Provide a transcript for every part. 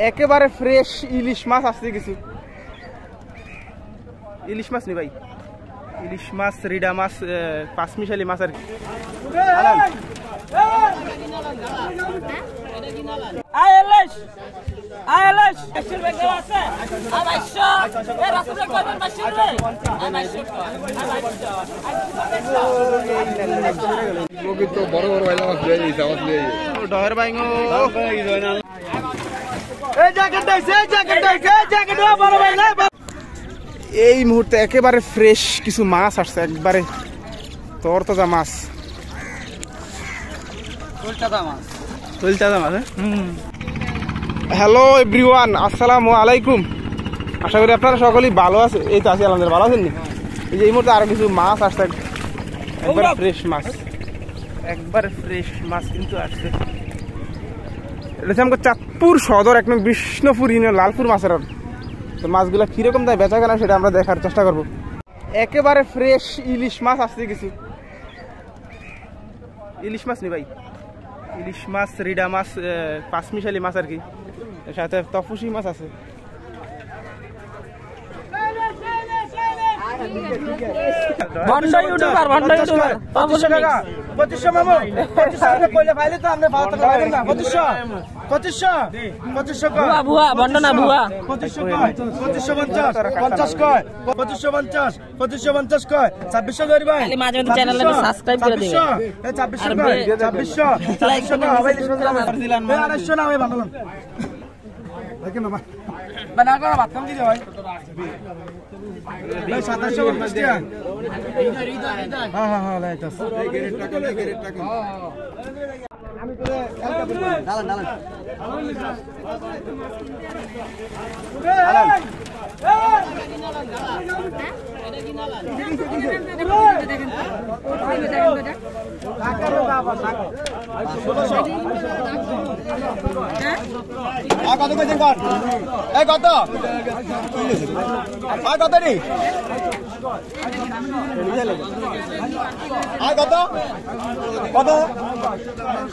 একেবারে ফ্রেশ ইলিশ মাছ আসছে কিছু। ইলিশ মাছ নি ভাই, ইলিশ মাছ, রিডা মাছ, পাঁচমিশালি মাছ আর কি। এই মুহূর্তে একেবারে ফ্রেশ কিছু মাছ আসছে, একবারে তরতাজা মাছ, হ্যালো এভরিওয়ান, আসসালামু আলাইকুম। আশা করি আপনারা সকলেই ভালো আছে। এই তো আছি আলহামদুলিল্লাহ, ভালো আছেন নি? এই যে এই মুহূর্তে আরো কিছু মাছ আসছে, একবার ফ্রেশ মাছ, একবার ফ্রেশ মাছ কিন্তু আসছে। এটা হচ্ছে আমাকে চাঁদপুর সদর একদম বিষ্ণুপুর ইউনিয়ন লালপুর মাছের। তো মাছগুলো কিরকম তাই বেচা কেনা সেটা আমরা দেখার চেষ্টা করবো। একেবারে ফ্রেশ ইলিশ মাছ আসছে কিছু। ইলিশ মাছ নি ভাই, ইলিশ মাছ, রিডা মাছ, পাঁচমিশালি মাছ আর কি, এর সাথে তফসি মাছ আছে।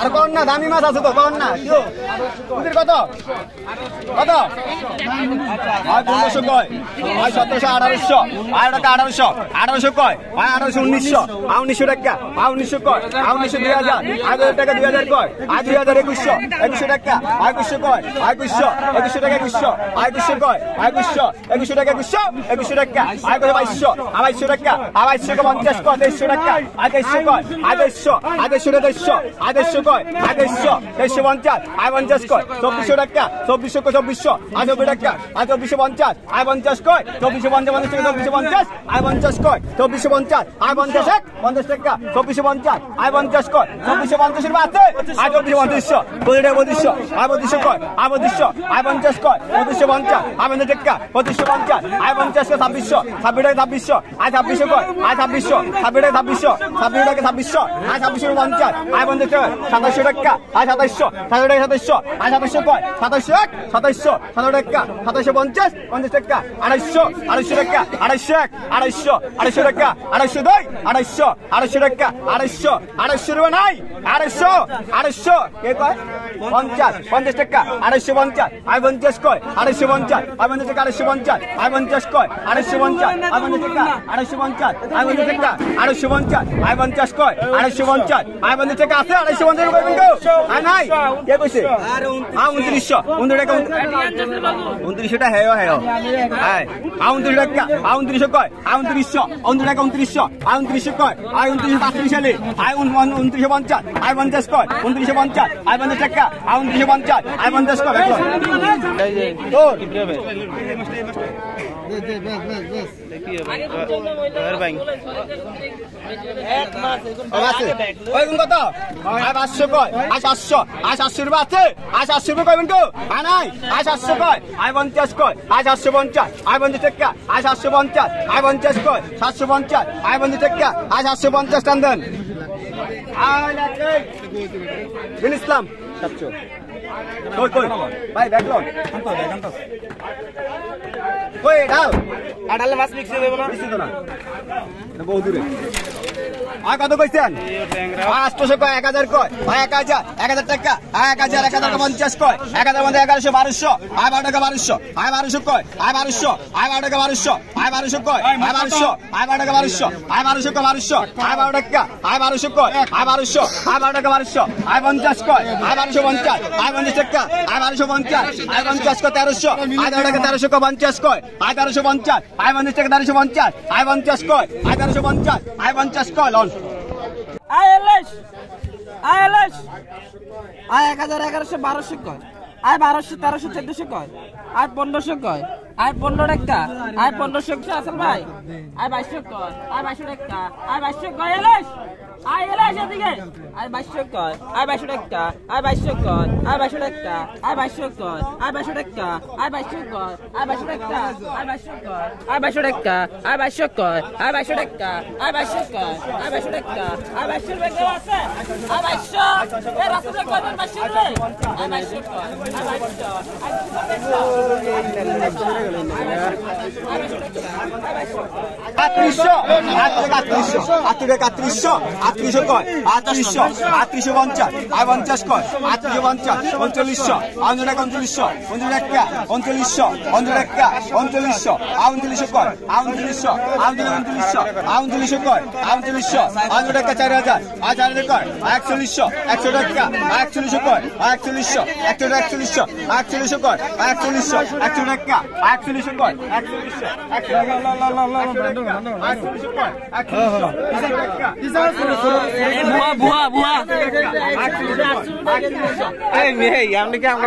আর কোন না দামি মাছ আছে তো, কোন না কত কত 1500 কয়, 1700, 1800, 1800, 1800 কয়, 1800, 1900, 1900 টাকা, 1900 কয়, 1900, 2000, 2000 টাকা, 2000 কয়, 2000, 2100, 2100 টাকা, 2100 কয়, 2100, 2100 টাকা, 2100, 2100 কয়, 2100, 2100 টাকা, 2100, 2100 টাকা, 2200, 2200 টাকা, 2250 কয়, 2300 টাকা, 2300 কয়, 2300, 2300, 2300 কয়, 2300, 2350, 50 কয়, 2400 টাকা, 2400 কয়, 2400, 24 টাকা, 2450, 50 কয়, 2450 টাকা, 2450, 50 কয়, 2450, 50 50 টাকা, 2450, 50 কয়, 2450 এর বাতে, 2450, 2200, 2200 কয়, 2200, 50 কয়, 2450, 50 টাকা, 2550, 50 কয়, 2600, 26 টাকা, 2600, 2600 কয়, 2600, 26 টাকা, 2600, 26 টাকা, 2600, 2650, 50 টাকা, 2700 টাকা, 2700, 27 টাকা, 2700, 2700 কয়, 2700, 2700, 17 টাকা, 2750, 50 টাকা, 250, 250 টাকা, 250, 250, 250 টাকা, 250 250, 250 টাকা, 250, 250 রুপা নাই, 250, 250 কে কয় 50, 50 টাকা, 250, 50 কয়, 250, 50 টাকা, 250, 50 কয়, 250, 50 টাকা, 250, 50 টাকা, 250, 50 কয়, 250, 50 টাকা আছে, 250 রুপা কিন্তু আর নাই, কে কইছে 2900, 29 টাকা, 2900 টাকা হেও হেও, হ্যাঁ 29 টাকা, 2900 কয়, 2900, 29 টাকা, 2900, 2900 কয়, 2950 সালে, 2950, 50 কয়, 2950, 50 টাকা, 2950, 50 কয়, তোর কত 500 কয়, 700, 700 রুপা আছে, 700 রুপা কয়বেন তো নাই, 700 কয়, 50 কয়, 750, 50 টাকা, 750, 50 কয়, 750, 50 টাকা, 750 টান দেন। ইসলাম 700 কই কই ভাই ব্যাকলগ কই ডাল আড়ালে মাছ মিক্স দেব না কিছু তো না এটা বহু দূরে আর কত কইছেন 800 কয় 1000 কয় ভাই 1000 টাকা 1000 1050 কয় 1000 মধ্যে 1100 1200 আয় 12 টাকা 1200 আয় 1200 কয় আয় 1200 আয় 12 টাকা 1200 আয় 1200 কয় আয় 1200 আয় 12 টাকা 1200 আয় 1200 কয় 1200 আয় 12 টাকা আয় 1200 কয় আয় 1200 আয় 12 টাকা 1200 আয় 50 কয় আয় 1250 আয় 50 টাকা আয় 1250 আয় 50 কয় 1300 আয় 13 টাকা 1300 কয় 50 কয় আয় 1350 আয় 50 টাকা 1350 আয় 50 কয় আয় 1350 আয় 50 কয় লন আয় 1100 1200 কয় আয় 1200 1300 1400 কয় আয় 1500 কয় আয় 15 টাকা আয় 1500 আসল ভাই আয় 2200 কয় আয় 2200 টাকা আয় 2200 কয় আয় এদিকে আয় 2200 কয় আয় 2200 টাকা আয় 2200 কয় আয় 2200 টাকা আয় 2200 কয় আয় 2200 টাকা আয় 2200 কয় আয় 2200 টাকা আয় 2200 কয় আয় 2200 টাকা আয় 2200 কয় আয় 2200 টাকা আয় 2200 কয় আয় 2200 টাকা আয় 2200 টাকা আছে আয় 2200 এই রাস্তা কয় 2200 রে আয় 2200 কয় আয়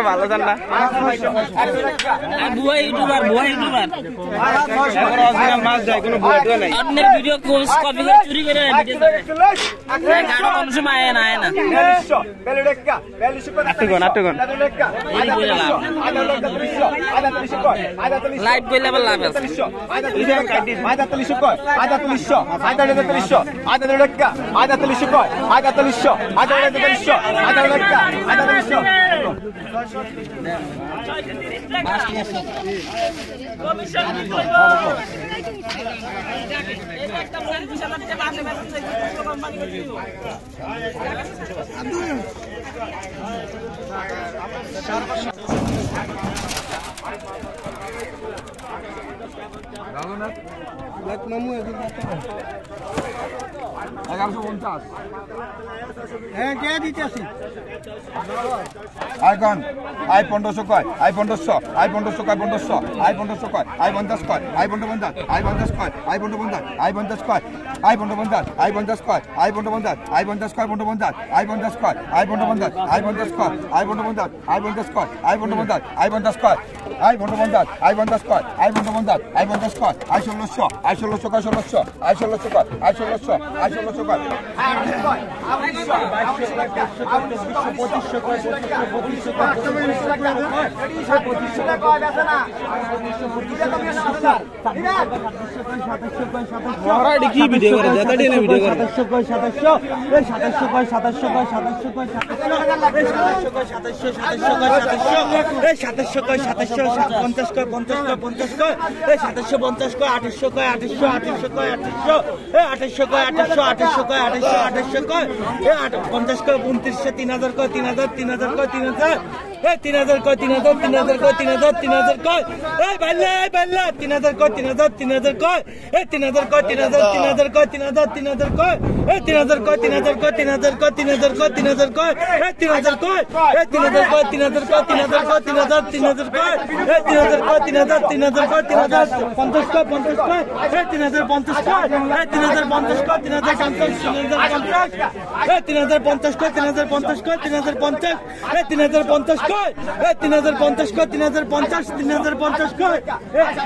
ভালো জান না বুয়া ইউটিউবার মাছ যায় কোনো বুয়া নাই আপনার ভিডিও কপি করে চুরি করে ভিডিও গাড়ো কোন সময় আয় না লাইভ কইলে আবার লাভ আছে আইকন আই 1500 কয় আই 1500 আই 1500 কয় 1500 আই 1500 কয় আই 50 কয় আই 50 আই 50 কয় আই 50 আই 50 কয় আই 50 আই 50 কয় আই 50 আই 50 কয় 50 আই 50 কয় আই 50 আই 50 কয় আই 50 আই 50 কয় আই 50 আই 50 কয় আই 50 আই 50 কয় আই 50 আই 50 কয় আই 1600 আই 1600 কয় 1600 আই 1600 কয় আই 1600 আই 1600 কয় কি ভিডিও করে যাতাটি না ভিডিও করে 2700 কয় 2700 কয় 2700 কয় 2700 কয় 2700 কয় 50 কয় 50 কয় 750 কয় 2800 কয় 2800 কয় 2800 কয় 2800 কয় 2800 কয় 50 কয় 2900 3000 কয় 3000 কয় 3000 3000 কয় 3000 কয় 3000 কয় এই বাল্লা 3000 কয় 3000 কয় 3000 কয় 3000 কয় 3000 কয় 3000 কয় 3000 কয় 3000 কয় 3000 কয় 3000 কয় 3000 কয় 3000 কয় 3000 কয় 3000 কয় 3000 কয় 3000 কয় 3000 কয় 50 কয় 50 কয় 3050 কয় 3050 কয় 3050 কয় 3050 কয় 3050 কয় 3050 কয় 3050 কয়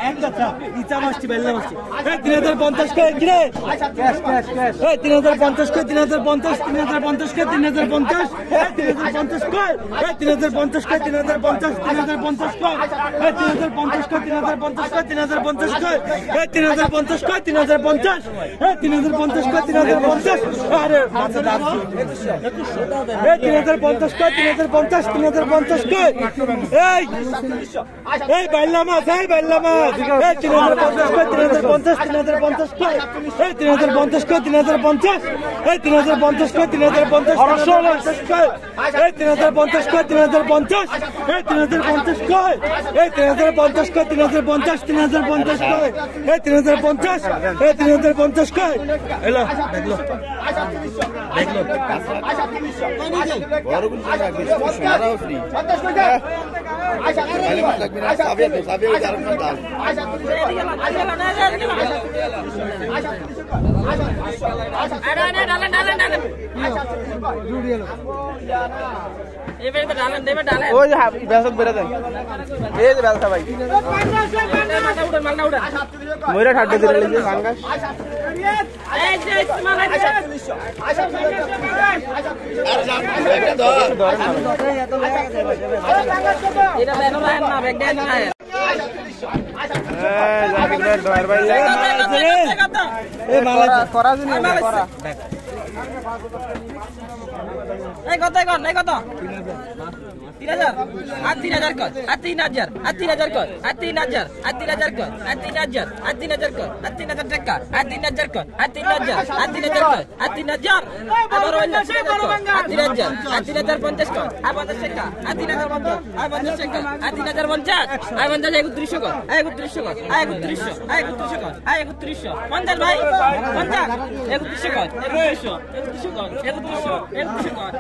এক কথা ইচ্ছা মাসছি বেল্লা মাসছি 3050 কয় কি রে 3050 কয় 3050 কয় 3050 কয় 3050 কয় 3050 কয় 3050 কয় 3050 কয় 3050 কয় 3050 কয় 3050 কয় 3050 কয় 3050 কয় 3050 কয় 3050 3050 আরে মাথা দাম 3050 কয় 3050 3050 কয় এই বাইলা মাছ এই 3050 কয় 3050 3050 কয় এই 3050 কয় 3050 এই 3050 কয় 3050 কয় এই 3050 কয় 3050 এই 3050 কয় এই 3050 কয় 3050 3050 কয় এই 3050 এই 3050 কয় এলো দেখলো ওই যে বেসক বেড়ে দেন এই যে বেলসা ভাই ময়রা ঠাড্ডে দিলে লিখে সাঙ্গাস কত 3000 আর 3000 কর আর 3000 আর 3000 কর আর 3000 আর 3000 কর আর 3000 আর 3000 কর আর 3000 টাকা আর 3000 কর আর 3000 আর 3000 কর আর 3000 আবার ওই না আর 3000 আর 3050 কর আর 50 টাকা আর 3050 আর 50 টাকা আর 3050 আর 50 3100 কর আর 3100 কর আর 3100 আর 3100 কর আর 3100 50 ভাই 50 3100 কর 3100 কর 3100 কর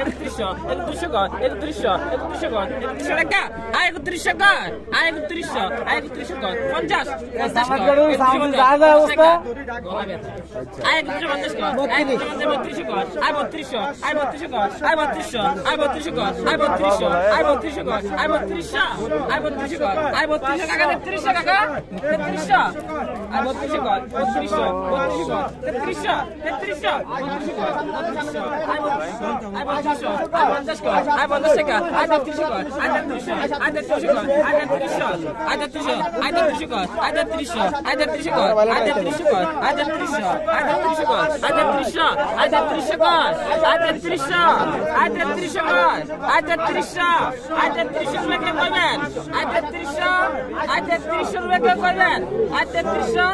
3100 কর 3100 কর 3100 টাকা আর 3100 কর আর 3100 কর 50 কর অবস্থা আর 3150 কর 32 কর আর 3200 আর 3200 কর আর 3200 আর 3200 কর আর 3200 আর 3200 কর আর 3200 আর 3200 কর আর 3200 টাকা 3300 টাকা 3300 আর 3200 কর 3200 কর 3300 কর আর 3200 আর 50 কর আর 50 টাকা আর 3300 কর আর 3300 কর আর 3300 কর আর 3300 কর আর 3300 আর 3300 কর আর 3300 কর আর 3300 আর 3300 কর আর 3300 আর 3300 কর আর 3300 আর 3300 কর আর 3300 আর 3300 টাকা কইবেন আর 3300 আর 3300 টাকা কইবেন আর 3300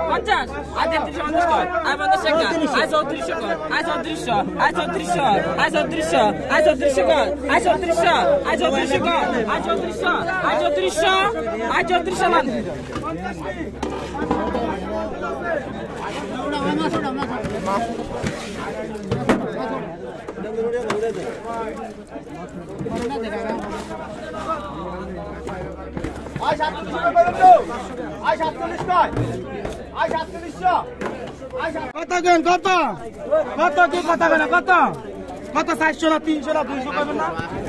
50 আর 3350 কর আর 50 টাকা আর 3400 কর আর 3400 আর 3400 আর 3400 আর 3400 কর আর 3400 আর 3400 কর আর 3400 আর 3400 আর 3400 মান কত কেন কত কত কি কথা কেন কত কত 400 না 300 না 200 করবেন না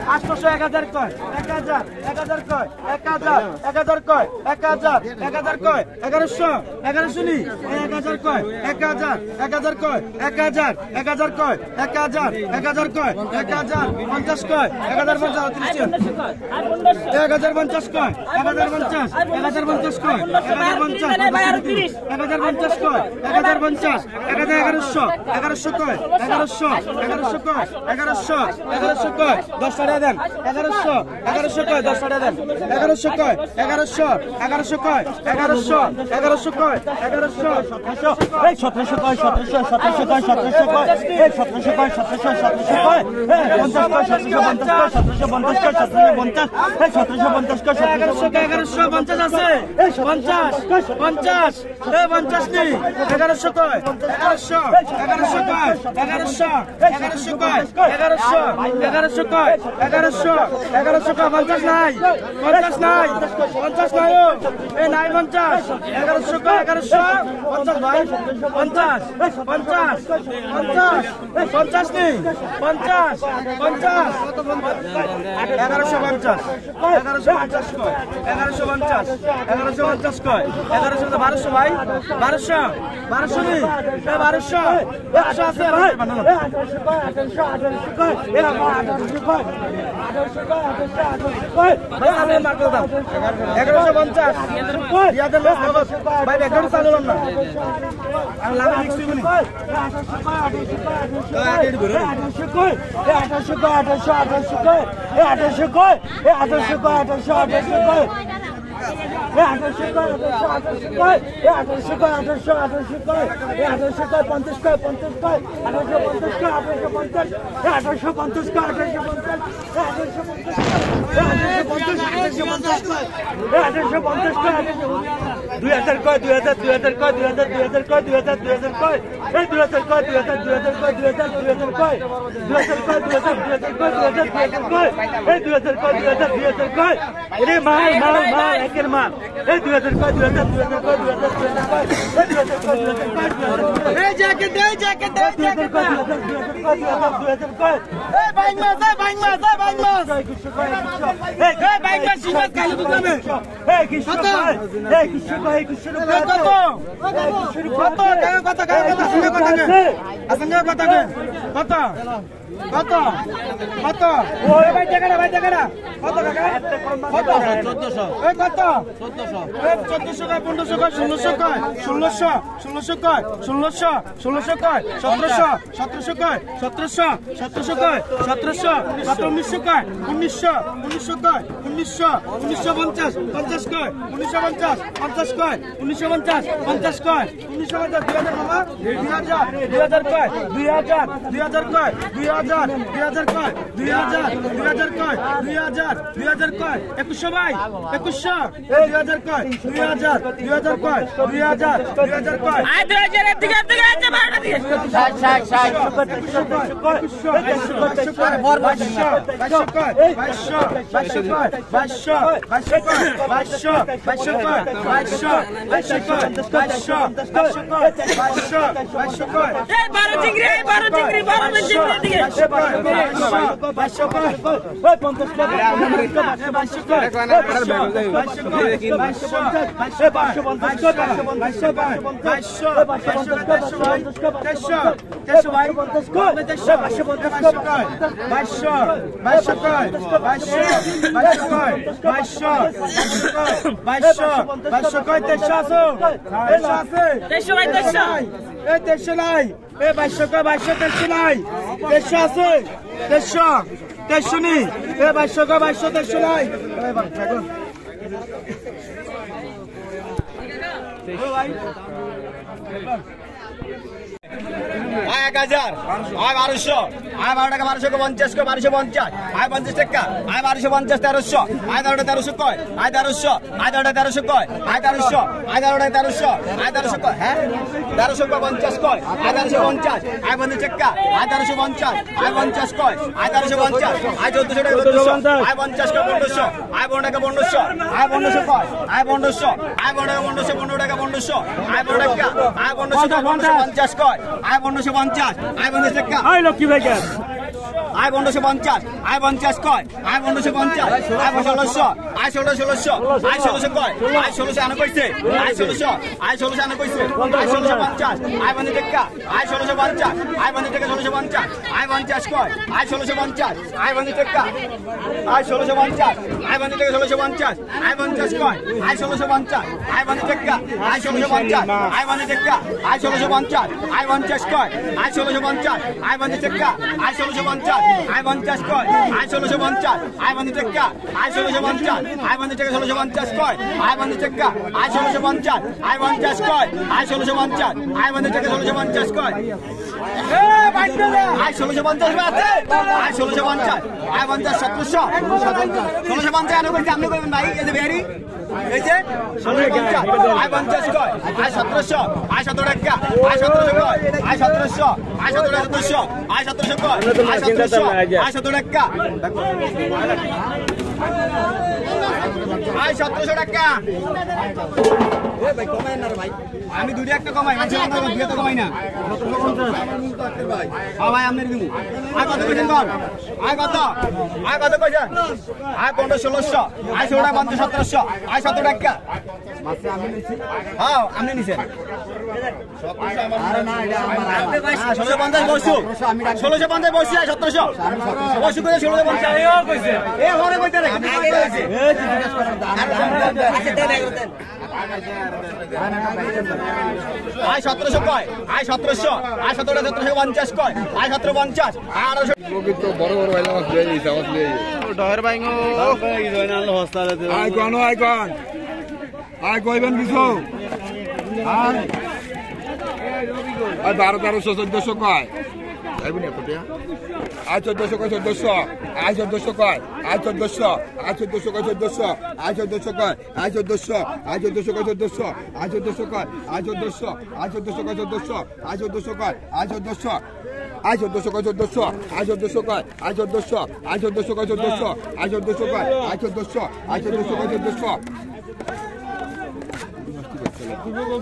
800 1000 কয় 1000 1000 কয় 1000 1000 কয় 1000 1000 কয় 1100 1100 নি 1000 কয় 1000 1000 কয় 1000 1000 কয় 1000 1000 কয় 1000 50 কয় 1050 1050 কয় 1050 1050 কয় 1050 1050 কয় 1050 1100 কয় 1100 কয় 1100 কয় 10 টাকা দেন 1100 কয় 10 টাকা দেন 1100 কয় 1100 কয় 1100 কয় 1100 এই 1700 কয় 1700 কয় 1700 কয় এই 1700 কয় 1700 কয় 50 কয় 1750 কয় 1750 এই 1750 কয় 1150 আছে এই 50 এই 50 নি 1100 কয় 1100 কয় 1100 কয় 1100 কয় 1100 কয় 50 নাই 50 নাই এই নাই 50 1100 কয় 1100 50 ভাই 50 নি 50 1150 কয় 1150 কয় 1100 তো 1200 ভাই 1200 নি 1200 আছে ভাই 1800 কয় আয় 1000 আয় 1200 আয় 12 টাকা 1250 কয় 1250 আয় 50 টাকা আয় 1250 1300 আয় 1300 কয় আয় 1300 আয় 1300 কয় আয় 1300 আয় 1300 আয় 1300 কয় হ্যাঁ 1300 কয় 50 কয় আয় 1350 আয় 50 টাকা আয় 1350 আয় 50 কয় আয় 1350 আয় 1400 টাকা 1400 আয় 50 কয় 1500 আয় 15 টাকা 1500 আয় 1500 কয় আয় 1500 আয় 15 টাকা 1500 টাকা 1500 আয় 15 টাকা আয় 1500 টাকা 50 কয় আয় 1550 আয় 50 টাকা আয় লক্ষ্মী ভাই আয় 1550 আয় 50 কয় আয় 1550 আয় 1600 আয় 1600 আয় 1600 কয় আয় 1600 আনা কইছে আয় 1600 আয় 1600 আনা কইছে আয় 1650 আয় 50 টাকা আয় 1650 আয় 50 টাকা 1650 আয় 50 কয় আয় 1650 আয় 50 টাকা আয় 1650 আয় 50 টাকা 1650 আয় 50 কয় আয় 1650 আয় 50 টাকা আয় 1650 আয় 50 টাকা আয় 1650 আয় 50 কয় আয় 1650 আয় 50 টাকা আয় 1650 আয় 50 কয় আয় 1650 আয় 50 টাকা আয় 1650 আয় 50 টাকা 1650 কয় আয় 50 টাকা আয় 1650 আয় 50 কয় আয় 1650 আয় 50 টাকা 1650 কয় আয় 1650 আছে আয় 1650 আয় 50 1700 1650 আনো কইতে আপনি কইবেন ভাই এই যে বেরি এই যে 1650 আয় 50 কয় আয় 1700 আয় 17 টাকা আয় 1700 কয় আয় 1700 আয় 1700 আয় 1700 কয় আয় 1700 আয় 17 টাকা আয় 1700 টাকা আমি দুটো একটা কমাই দুটো তো কমাই না ভাই আপনার দিব আর কত কইছেন কোন আর কত কইছেন আর 1500 1600 আর 16 1700 আর 17 টাকা হ্যাঁ আপনি নিছেন 1650 বসু 1650 বসি আর 1700 বসু করে 1650 কইছে এ ঘরে কইতে রে আয় 1700 কয় আয় 1700 আয় 1750 কয় আয় 1750 আর 1800 তো বড় বড় ভাইলা মাছ দিয়ে দিছে আমার দিয়ে ডয়ের বাইঙ্গো এই জয়নাল হস্তালে আই কোন আই কইবেন কিছু আই 1200 1400 কয় আইবনি কটিয়া আই 1400 কয় 1400 আই 1400 কয় আই 1400 আই 1400 কয় 1400 আই 1400 কয় আই 1400 আই 1400 কয় 1400 আই 1400 কয় আই 1400 আই 1400 কয় 1400 আই 1400 কয় আই 1400 আই 1400 কয় 1400 আই 1400 কয় আই 1400 আই 1400 কয় 1400 আই 1400 কয় আই 1400 আই 1400 কয় 1400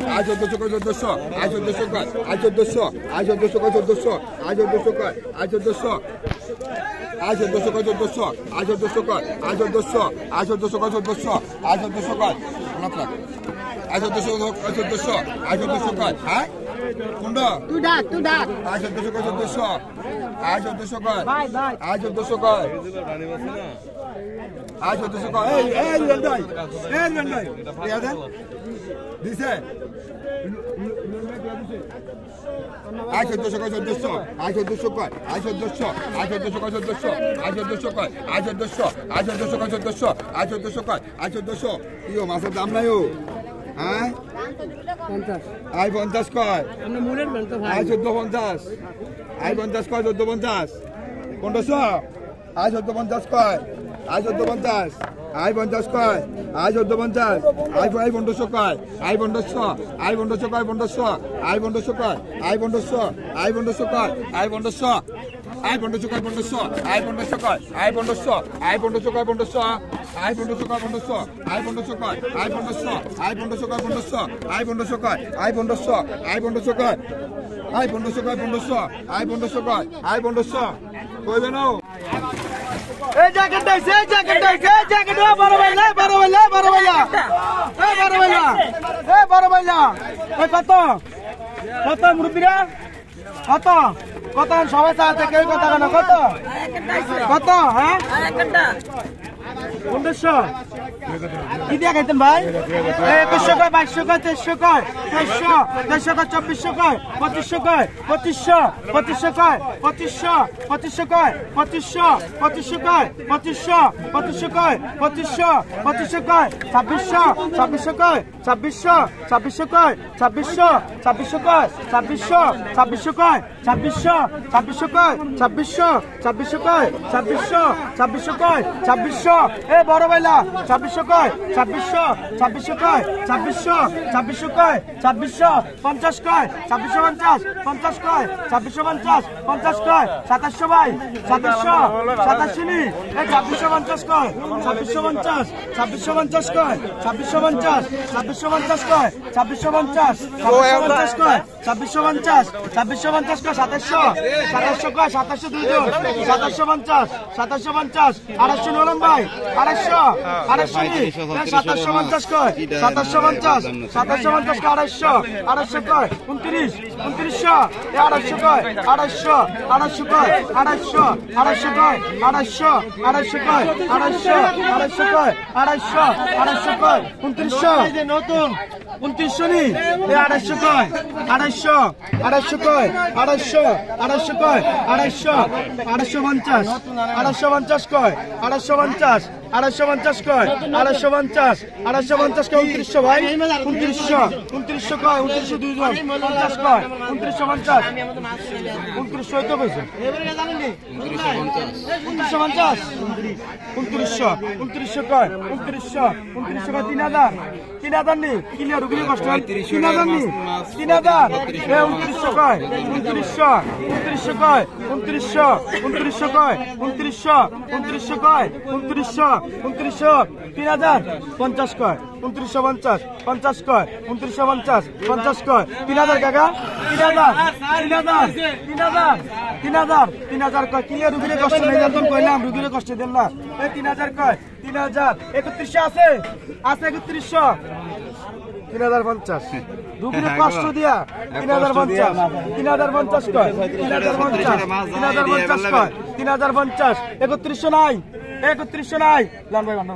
আই 1400 কয় 1400 আই 1400 কয় আই 1400 আই 1400 কয় 1400 আই 1400 কয় আই 1400 আই 1400 কয় 1400 আই 1400 কয় আই 1400 আই 1400 কয় 1400 আই 1400 কয় অনাত্রা আই 1400 কয় 1400 আই 1400 কয় হ্যাঁ কোনটা তুই ডাক আই 1400 কয় 1400 আই 1400 কয় আই 1400 কয় আই 1400 কয় এই রন্দাই দিয়া দেন দিছে আই 1400 কয় 1400 আই 1400 কয় আই 1400 আই 1400 কয় 1400 আই 1400 কয় আই 1400 আই 1400 কয় 1400 আই 1400 কয় আই 1400 ইও মাছের দাম নাই ও হ্যাঁ 50 আই 50 কয় আমরা মুরের মেন তো ভাই আই 1450 আই 50 কয় 1450 1500 আই 1450 কয় আই 1450 আই 50 কয় আই 1450 আই 1500 কয় আই 1500 আই 1500 কয় 1500 আই 1500 কয় আই 1500 আই 1500 কয় আই 1500 আই 1500 কয় 1500 আই 1500 কয় আই 1500 আই 1500 কয় 1500 আই 1500 কয় 1500 আই 1500 কয় আই 1500 আই 1500 কয় 1500 আই 1500 কয় আই 1500 আই 1500 কয় আই 1500 কয় 1500 আই 1500 কয় আই 1500 কইবে না এই জ্যাকেট দাইছে বড় ভাইলা এই কত মুরব্বিরা কত সবাই চাচ্ছে কেউ কথা কেন কত হ্যাঁ 1500 কি দিয়া খাইতেন ভাই 2100 কয় 2200 কয় 2300 কয় 2300 কয় 2400 কয় 2500 কয় 2500 কয় 2500 কয় 2500 কয় 2500 কয় 2500 কয় 2600 কয় 2600 কয় 2600 কয় 2600 কয় 2600 কয় 2600 কয় 2600 কয় 2600 এ বড় ভাইলা 2600 কয় 2600 কয় 2600 কয় 2650 কয় 2650 কয় 2650 কয় 2700 ভাই 2700 নি এ 2650 কয় 2650 কয় 2650 কয় 2650 কয় 2650 কয় 2700 কয় 2700 দুইজন 2750 250 নরম ভাই 250 নি 2750 কয় 2750 কয় 250 কয় 2900 এ 250 কয় 250 কয় 250 কয় 250 কয় 250 কয় 250 কয় 2900 নতুন 2900 নি এ 250 কয় 250 কয় 250 কয় 250 কয় 250 কয় 250 কয় 2900 ভাই 2900 কয় 2900 দুইজন 50 কয় 2950 2900 তো কইছে 2950 2900 কয় 2900 কয় 3000 নি ক্লিয়ার রুগীর কষ্ট 3000 নি 3000 এ 2900 কয় 2900 কয় 2900 কয় 2900 কয় 2900 3000 50 কয় 2950 50 কয় 2950 50 কয় 3000 কাকা 3000 কয় কি রুগীর কষ্ট নেই জানতাম কইলাম রুগীর কষ্ট দেন না এই 3000 কয় 3000 3100 আছে 3100 3050 রুগীর কষ্ট দিয়া 3050 কয় 3050 কয় 3050 3100 নাই লান ভাই বান্না